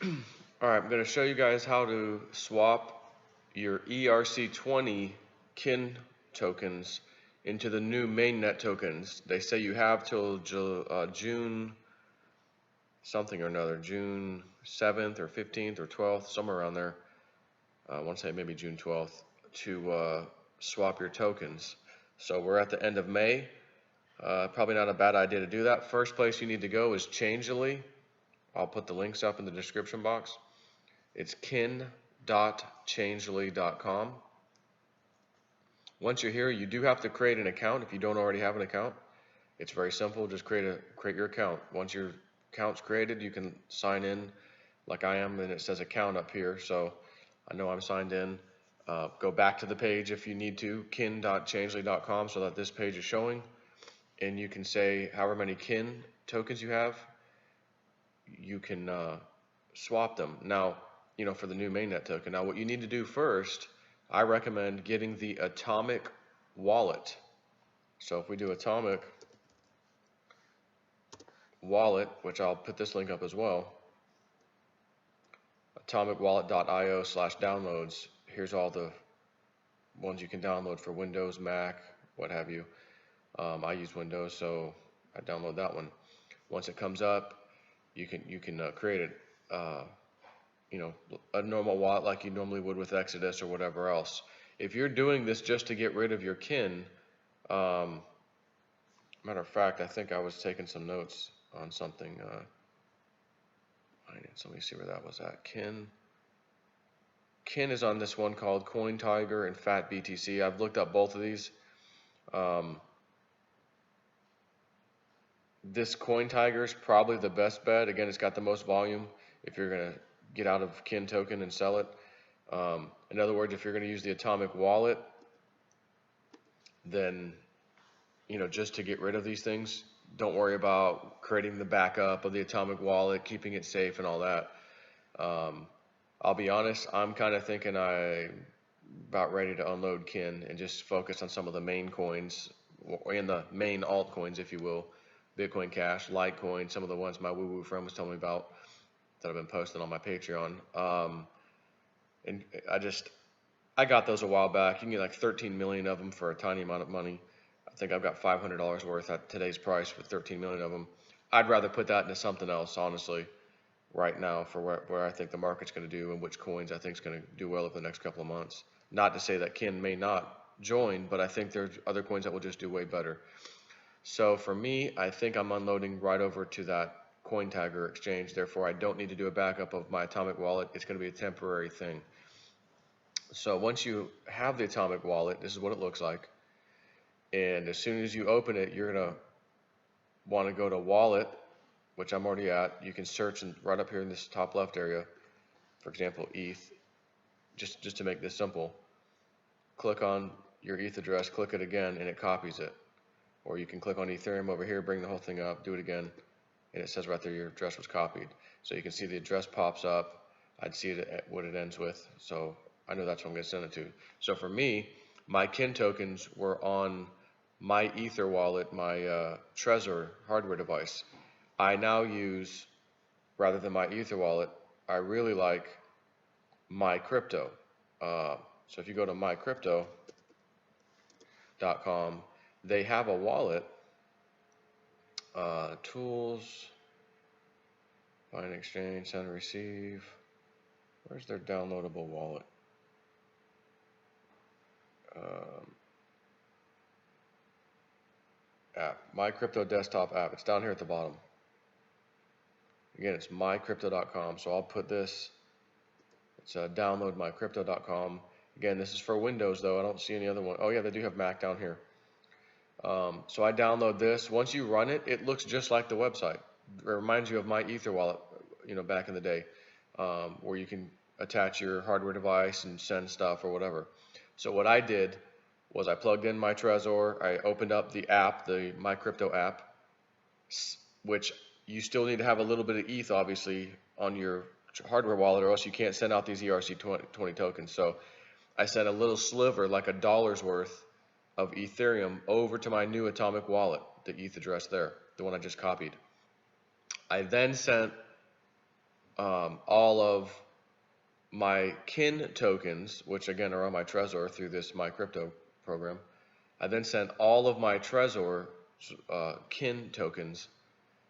All right, I'm going to show you guys how to swap your ERC20 KIN tokens into the new MainNet tokens. They say you have till June something or another, June 7th or 15th or 12th, somewhere around there. I want to say maybe June 12th to swap your tokens. So we're at the end of May. Probably not a bad idea to do that. First place you need to go is Changelly. I'll put the links up in the description box. It's kin.changelly.com. Once you're here, you do have to create an account if you don't already have an account. It's very simple. Just create your account. Once your account's created, you can sign in like I am, and it says account up here. So I know I'm signed in. Go back to the page if you need to, kin.changelly.com, so that this page is showing. And you can say however many kin tokens you have, you can swap them. Now, for the new MainNet token. Now, what you need to do first, I recommend getting the Atomic wallet. So if we do Atomic wallet, which I'll put this link up as well, atomicwallet.io/downloads. Here's all the ones you can download for Windows, Mac, what have you. I use Windows, so I download that one. Once it comes up, you can create it. A normal wallet like you normally would with Exodus or whatever else. If you're doing this just to get rid of your kin, matter of fact, I think I was taking some notes on something. Let me see where that was at. Kin is on this one called Coin Tiger and Fat BTC. I've looked up both of these. This Coin Tiger is probably the best bet. Again, it's got the most volume if you're going to get out of kin token and sell it. In other words, if you're going to use the Atomic wallet, then just to get rid of these things, don't worry about creating the backup of the Atomic wallet, keeping it safe and all that. I'll be honest, I'm kind of thinking I'm about ready to unload kin and just focus on some of the main coins and the main altcoins, if you will. Bitcoin Cash, Litecoin, some of the ones my woo-woo friend was telling me about that I've been posting on my Patreon. And I got those a while back. You can get like 13 million of them for a tiny amount of money. I think I've got $500 worth at today's price with 13 million of them. I'd rather put that into something else, honestly, right now for where I think the market's going to do and which coins I think is going to do well over the next couple of months. Not to say that kin may not join, but I think there's other coins that will just do way better. So for me, I think I'm unloading right over to that Coin Tiger exchange. Therefore, I don't need to do a backup of my Atomic wallet. It's going to be a temporary thing. So once you have the Atomic wallet, this is what it looks like. And as soon as you open it, you're going to want to go to wallet, which I'm already at. You can search right up here in this top left area, for example, ETH, just to make this simple. Click on your ETH address, click it again, and it copies it. Or you can click on Ethereum over here, bring the whole thing up, do it again, and it says right there your address was copied. So you can see the address pops up. I'd see it what it ends with, so I know that's what I'm going to send it to. So for me, my kin tokens were on my Ether wallet, my Trezor hardware device. I now use, rather than my Ether wallet, I really like MyCrypto. So if you go to mycrypto.com, they have a wallet, tools, find exchange, send and receive. Where's their downloadable wallet? App, MyCrypto desktop app. It's down here at the bottom. Again, it's mycrypto.com. So I'll put this. It's download mycrypto.com. Again, this is for Windows though. I don't see any other one. Oh yeah, they do have Mac down here. So I download this. Once you run it, it looks just like the website. It reminds you of my Ether wallet, back in the day, where you can attach your hardware device and send stuff or whatever. So what I did was I plugged in my Trezor. I opened up the app, the MyCrypto app, which you still need to have a little bit of ETH, obviously, on your hardware wallet, or else you can't send out these ERC20 tokens. So I sent a little sliver, like $1 worth, of Ethereum over to my new Atomic wallet, the ETH address there, the one I just copied. I then sent all of my kin tokens, which again are on my Trezor through this my crypto program. I then sent all of my Trezor kin tokens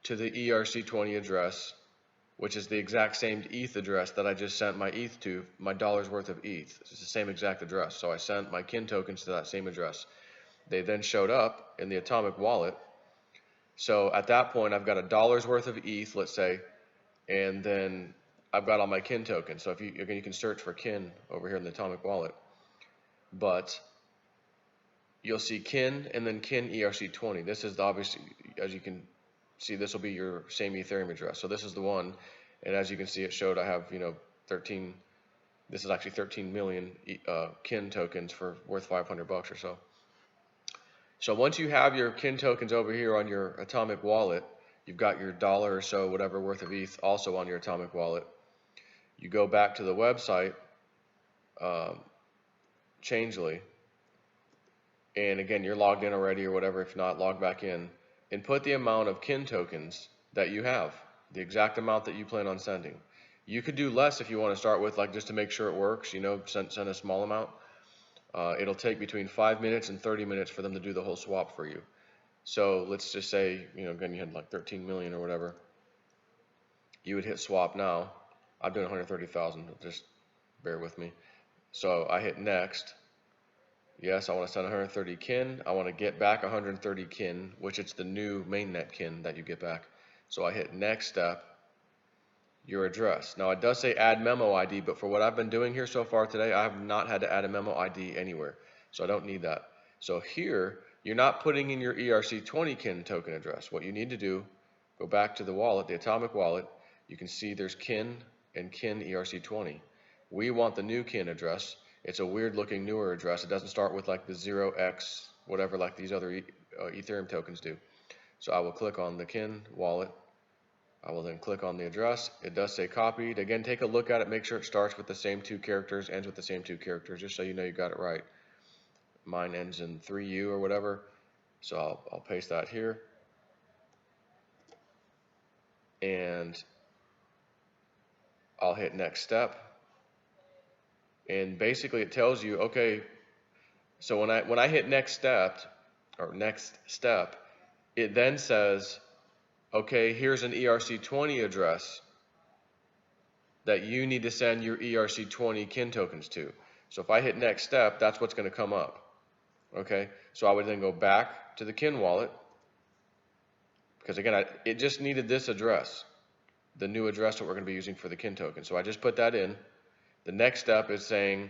to the ERC20 address, which is the exact same ETH address that I just sent my ETH to, my dollar's worth of ETH. It's the same exact address. So I sent my kin tokens to that same address. They then showed up in the Atomic wallet. So at that point, I've got a dollar's worth of ETH, let's say, and then I've got all my kin tokens. So if you, again, you can search for kin over here in the Atomic wallet, but you'll see kin and then kin ERC20. This is the obviously, as you can see, this will be your same Ethereum address. So this is the one, and as you can see, it showed I have 13. This is actually 13 million kin tokens for worth $500 or so. So once you have your kin tokens over here on your Atomic wallet, you've got your dollar or so, whatever worth of ETH also on your Atomic wallet. You go back to the website, Changely, and again, you're logged in already or whatever. If not, log back in and put the amount of kin tokens that you have, the exact amount that you plan on sending. You could do less if you want to start with, like, just to make sure it works, send a small amount. It'll take between 5 minutes and 30 minutes for them to do the whole swap for you. So let's just say, again, you had like 13 million or whatever. You would hit swap now. I'm doing 130,000, just bear with me. So I hit next. Yes, I want to send 130 kin. I want to get back 130 kin, which it's the new MainNet kin that you get back. So I hit next step, your address. Now it does say add memo ID, but for what I've been doing here so far today, I have not had to add a memo ID anywhere. So I don't need that. So here, you're not putting in your ERC20 kin token address. What you need to do, go back to the wallet, the Atomic wallet. You can see there's kin and kin ERC20. We want the new kin address. It's a weird looking newer address. It doesn't start with like the 0x whatever like these other Ethereum tokens do. So I will click on the kin wallet. I will then click on the address. It does say copied. Again, take a look at it. Make sure it starts with the same 2 characters, ends with the same 2 characters, just so you know you got it right. Mine ends in 3U or whatever. So I'll paste that here. And I'll hit next step. And basically it tells you, okay, so when I hit next step, it then says, okay, here's an ERC20 address that you need to send your ERC20 kin tokens to. So if I hit next step, that's what's going to come up. Okay, so I would then go back to the kin wallet, because again, it just needed this address, the new address that we're going to be using for the kin token. So I just put that in. The next step is saying,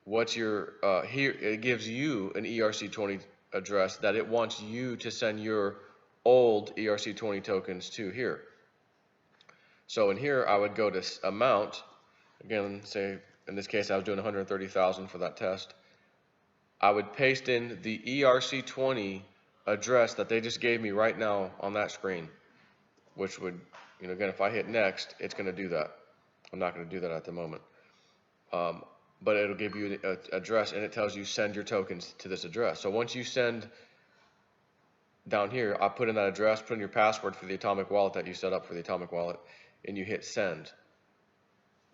what's your, here, it gives you an ERC20 address that it wants you to send your old ERC20 tokens to here. So in here, I would go to amount, again, say, in this case, I was doing 130,000 for that test. I would paste in the ERC20 address that they just gave me right now on that screen, which would, again, if I hit next, it's going to do that. I'm not going to do that at the moment. But it'll give you an address, and it tells you send your tokens to this address. So once you send down here, I put in that address, put in your password for the Atomic wallet that you set up for the Atomic wallet, and you hit send.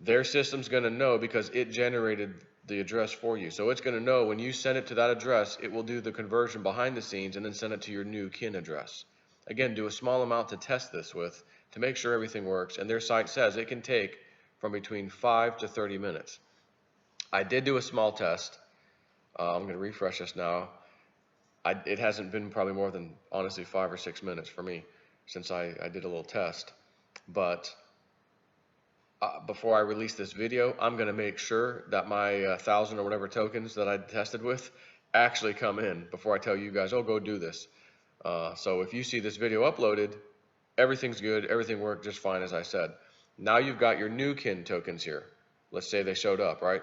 Their system's going to know because it generated the address for you. So it's going to know when you send it to that address, it will do the conversion behind the scenes and then send it to your new kin address. Again, do a small amount to test this with to make sure everything works. And their site says it can take from between 5 to 30 minutes. I did do a small test. I'm going to refresh this now. It hasn't been probably more than, honestly, 5 or 6 minutes for me since I did a little test. But before I release this video, I'm going to make sure that my 1,000 or whatever tokens that I tested with actually come in before I tell you guys, oh, go do this. So if you see this video uploaded, everything's good, everything worked just fine as I said. Now you've got your new kin tokens here. Let's say they showed up, right?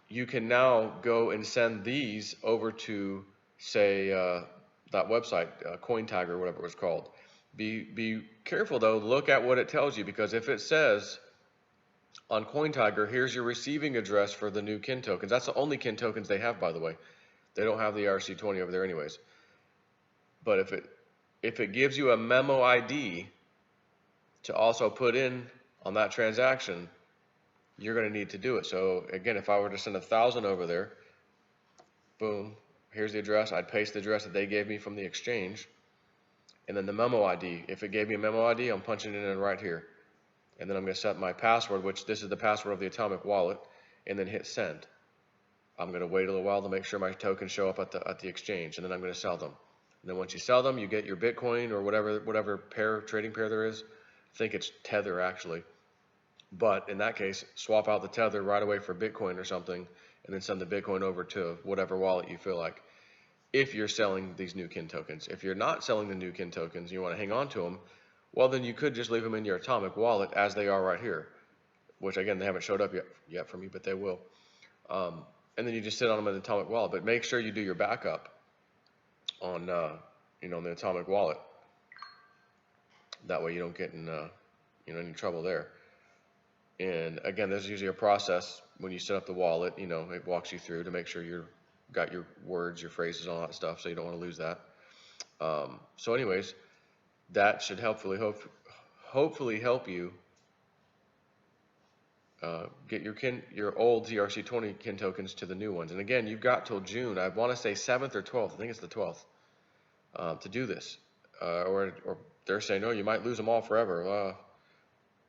You can now go and send these over to, say, that website, CoinTag or whatever it was called. Be careful though, look at what it tells you, because if it says on CoinTiger, here's your receiving address for the new kin tokens. That's the only kin tokens they have, by the way. They don't have the ERC20 over there anyways. But if it gives you a memo ID to also put in on that transaction, you're going to need to do it. So again, if I were to send 1,000 over there, boom, here's the address. I'd paste the address that they gave me from the exchange, and then the memo ID. If it gave me a memo ID, I'm punching it in right here. And then I'm going to set my password, which this is the password of the Atomic wallet, and then hit send. I'm going to wait a little while to make sure my tokens show up at the exchange, and then I'm going to sell them. And then once you sell them, you get your Bitcoin or whatever trading pair there is. I think it's Tether actually. But in that case, swap out the Tether right away for Bitcoin or something, and then send the Bitcoin over to whatever wallet you feel like. If you're selling these new kin tokens. If you're not selling the new kin tokens, you want to hang on to them, well then you could just leave them in your Atomic wallet as they are right here, which again they haven't showed up yet for me, but they will. And then you just sit on them in the Atomic wallet. But make sure you do your backup on on the Atomic wallet. That way you don't get in any trouble there. And again, there's usually a process when you set up the wallet. It walks you through to make sure you've got your words, your phrases, all that stuff, so you don't want to lose that. So anyways, that should hopefully help you get your old ZRC20 kin tokens to the new ones. And again, you've got till June. I want to say 7th or 12th. I think it's the 12th to do this. Or they're saying, no, you might lose them all forever.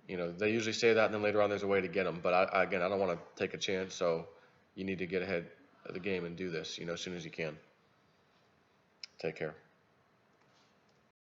They usually say that, and then later on there's a way to get them. But I don't want to take a chance. So you need to get ahead of the game and do this, as soon as you can. Take care.